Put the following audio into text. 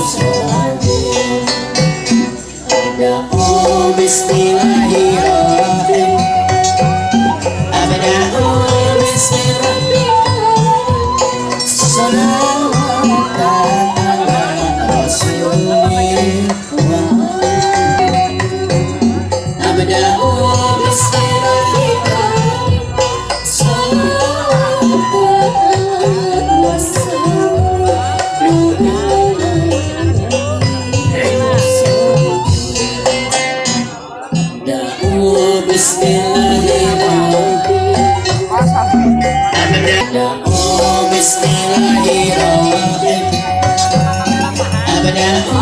Bismillahirrahmanirrahim. Abda'u bismillahirrahmanirrahim. Salawatan ala Rasulillah. Abda'u bismillahirrahmanirrahim. Salawatan ala Bismillahirrahmanirrahim. Abda'u